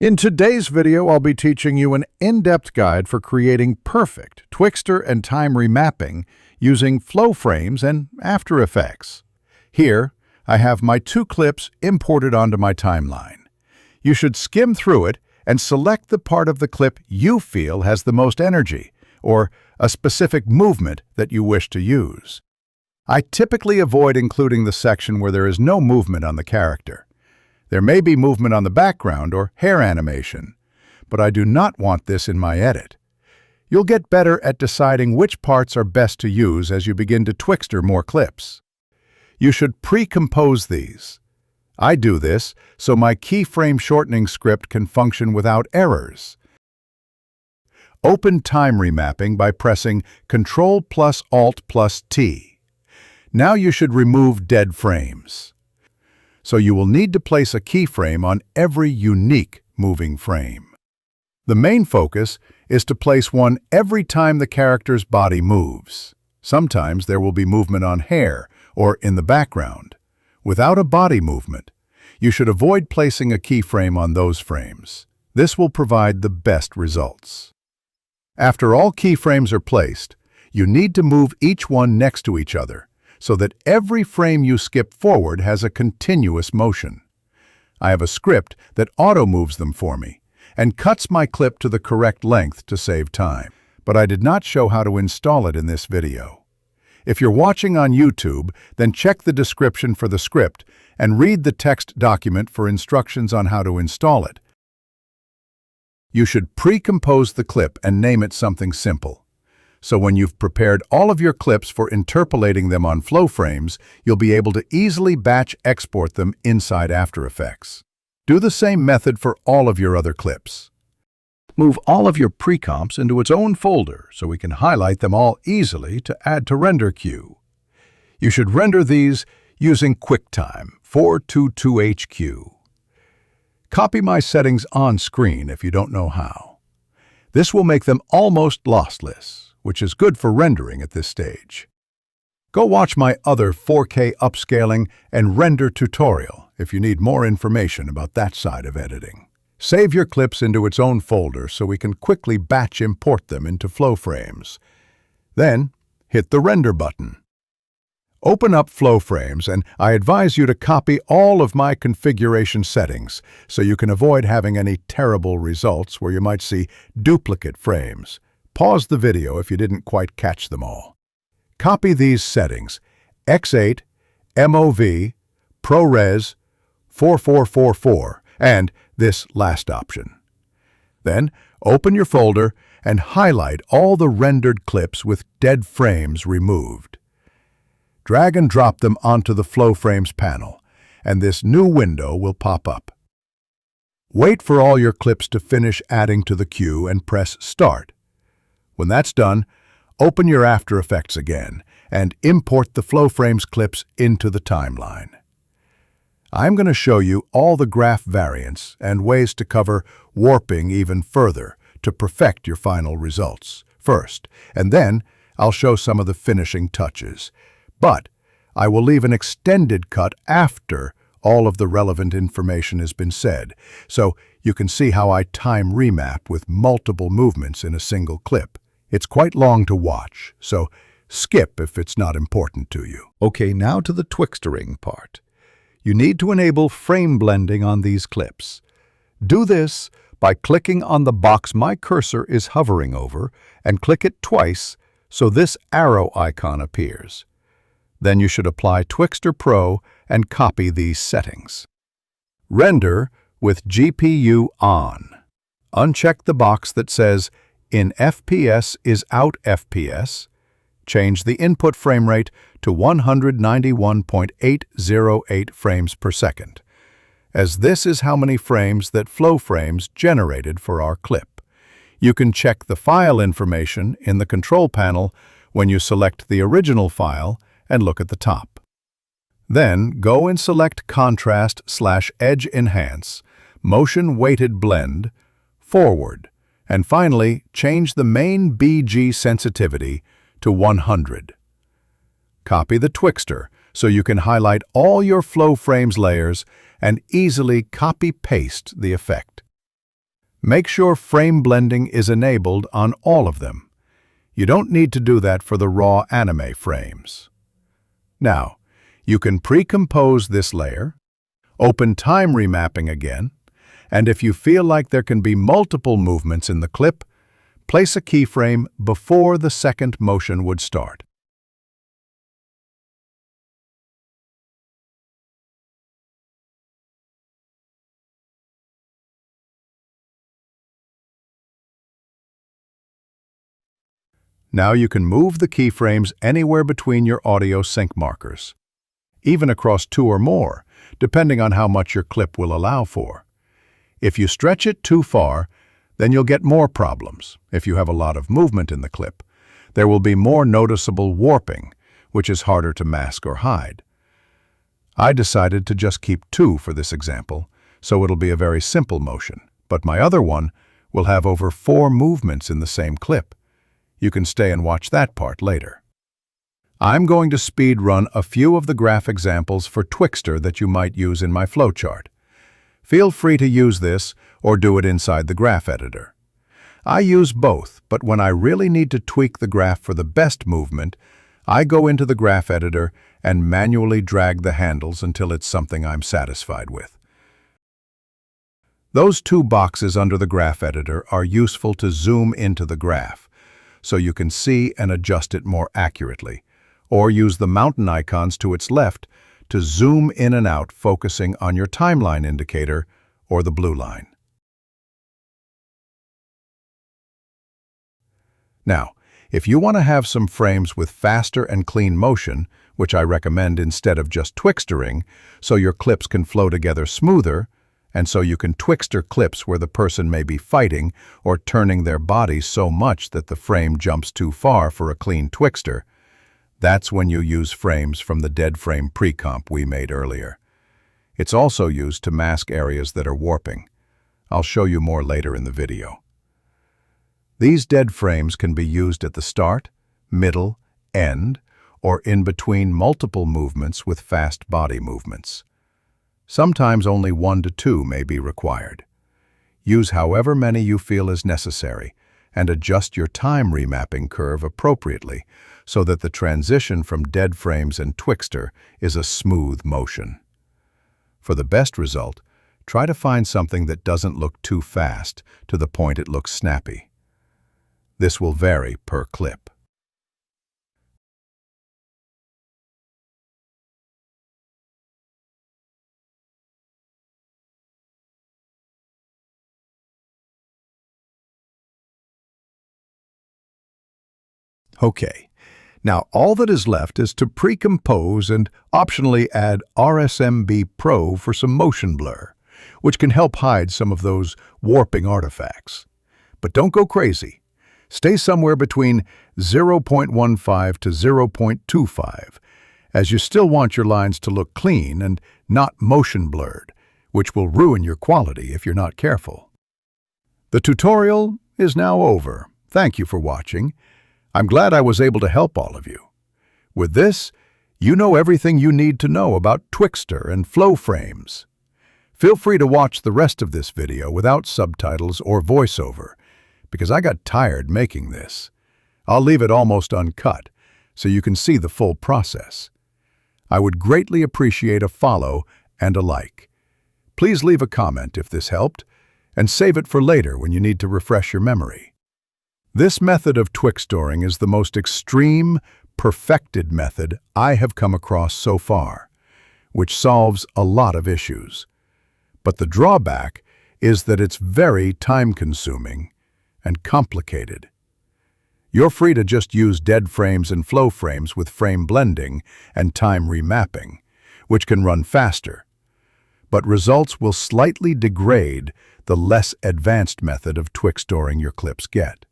In today's video, I'll be teaching you an in-depth guide for creating perfect Twixtor and time remapping using Flowframes and After Effects. Here, I have my two clips imported onto my timeline. You should skim through it and select the part of the clip you feel has the most energy, or a specific movement that you wish to use. I typically avoid including the section where there is no movement on the character. There may be movement on the background or hair animation, but I do not want this in my edit. You'll get better at deciding which parts are best to use as you begin to Twixtor more clips. You should pre-compose these. I do this so my keyframe shortening script can function without errors. Open time remapping by pressing Ctrl+Alt+T. Now you should remove dead frames. So you will need to place a keyframe on every unique moving frame. The main focus is to place one every time the character's body moves. Sometimes there will be movement on hair or in the background. Without a body movement, you should avoid placing a keyframe on those frames. This will provide the best results. After all keyframes are placed, you need to move each one next to each other, so that every frame you skip forward has a continuous motion. I have a script that auto-moves them for me and cuts my clip to the correct length to save time, but I did not show how to install it in this video. If you're watching on YouTube, then check the description for the script and read the text document for instructions on how to install it. You should pre-compose the clip and name it something simple. So when you've prepared all of your clips for interpolating them on Flowframes, you'll be able to easily batch export them inside After Effects. Do the same method for all of your other clips. Move all of your pre-comps into its own folder so we can highlight them all easily to add to render queue. You should render these using QuickTime 422HQ. Copy my settings on screen if you don't know how. This will make them almost lossless, which is good for rendering at this stage. Go watch my other 4K upscaling and render tutorial if you need more information about that side of editing. Save your clips into its own folder so we can quickly batch import them into Flowframes. Then, hit the render button. Open up Flowframes, and I advise you to copy all of my configuration settings so you can avoid having any terrible results where you might see duplicate frames. Pause the video if you didn't quite catch them all. Copy these settings: X8, MOV, ProRes, 4444, and this last option. Then open your folder and highlight all the rendered clips with dead frames removed. Drag and drop them onto the Flowframes panel, and this new window will pop up. Wait for all your clips to finish adding to the queue and press Start. When that's done, open your After Effects again and import the Flowframes clips into the timeline. I'm going to show you all the graph variants and ways to cover warping even further to perfect your final results first, and then I'll show some of the finishing touches. But I will leave an extended cut after all of the relevant information has been said, so you can see how I time remap with multiple movements in a single clip. It's quite long to watch, so skip if it's not important to you. Okay, now to the Twixtoring part. You need to enable frame blending on these clips. Do this by clicking on the box my cursor is hovering over and click it twice so this arrow icon appears. Then you should apply Twixtor Pro and copy these settings. Render with GPU on. Uncheck the box that says In FPS is out FPS. Change the input frame rate to 191.808 frames per second, as this is how many frames that Flowframes generated for our clip. You can check the file information in the control panel when you select the original file and look at the top. Then go and select Contrast/Edge Enhance, Motion Weighted Blend, Forward, and finally, change the main BG sensitivity to 100. Copy the Twixtor so you can highlight all your Flowframes layers and easily copy-paste the effect. Make sure frame blending is enabled on all of them. You don't need to do that for the raw anime frames. Now, you can pre-compose this layer, open time remapping again, and if you feel like there can be multiple movements in the clip, place a keyframe before the second motion would start. Now you can move the keyframes anywhere between your audio sync markers, even across 2 or more, depending on how much your clip will allow for. If you stretch it too far, then you'll get more problems. If you have a lot of movement in the clip, there will be more noticeable warping, which is harder to mask or hide. I decided to just keep 2 for this example, so it'll be a very simple motion, but my other one will have over 4 movements in the same clip. You can stay and watch that part later. I'm going to speed run a few of the graph examples for Twixtor that you might use in my flowchart. Feel free to use this or do it inside the graph editor. I use both, but when I really need to tweak the graph for the best movement, I go into the graph editor and manually drag the handles until it's something I'm satisfied with. Those 2 boxes under the graph editor are useful to zoom into the graph, so you can see and adjust it more accurately, or use the mountain icons to its left to zoom in and out, focusing on your timeline indicator or the blue line. Now, if you want to have some frames with faster and clean motion, which I recommend instead of just Twixtoring, so your clips can flow together smoother, and so you can Twixtor clips where the person may be fighting or turning their body so much that the frame jumps too far for a clean Twixtor, that's when you use frames from the DeadFrame pre-comp we made earlier. It's also used to mask areas that are warping. I'll show you more later in the video. These DeadFrames can be used at the start, middle, end, or in between multiple movements with fast body movements. Sometimes only 1 to 2 may be required. Use however many you feel is necessary and adjust your time remapping curve appropriately so that the transition from DeadFrames and Twixtor is a smooth motion. For the best result, try to find something that doesn't look too fast to the point it looks snappy. This will vary per clip. Okay, now all that is left is to pre-compose and optionally add RSMB Pro for some motion blur, which can help hide some of those warping artifacts. But don't go crazy. Stay somewhere between 0.15 to 0.25, as you still want your lines to look clean and not motion blurred, which will ruin your quality if you're not careful. The tutorial is now over. Thank you for watching. I'm glad I was able to help all of you. With this, you know everything you need to know about Twixtor and Flowframes. Feel free to watch the rest of this video without subtitles or voiceover, because I got tired making this. I'll leave it almost uncut, so you can see the full process. I would greatly appreciate a follow and a like. Please leave a comment if this helped, and save it for later when you need to refresh your memory. This method of Twixtoring is the most extreme, perfected method I have come across so far, which solves a lot of issues. But the drawback is that it's very time-consuming and complicated. You're free to just use DeadFrames and Flowframes with frame blending and time remapping, which can run faster. But results will slightly degrade the less advanced method of Twixtoring your clips get.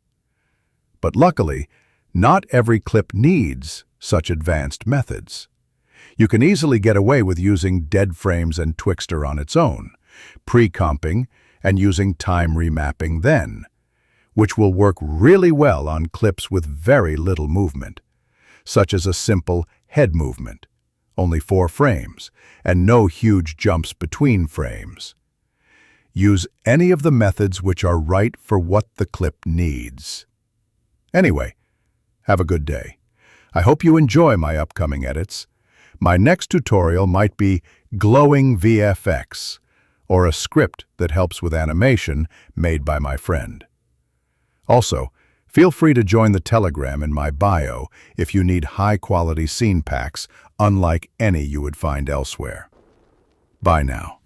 But luckily, not every clip needs such advanced methods. You can easily get away with using DeadFrames and Twixtor on its own, pre-comping and using time remapping then, which will work really well on clips with very little movement, such as a simple head movement, only 4 frames, and no huge jumps between frames. use any of the methods which are right for what the clip needs. Anyway, have a good day. I hope you enjoy my upcoming edits. My next tutorial might be glowing VFX, or a script that helps with animation made by my friend. Also, feel free to join the Telegram in my bio if you need high-quality scene packs unlike any you would find elsewhere. Bye now.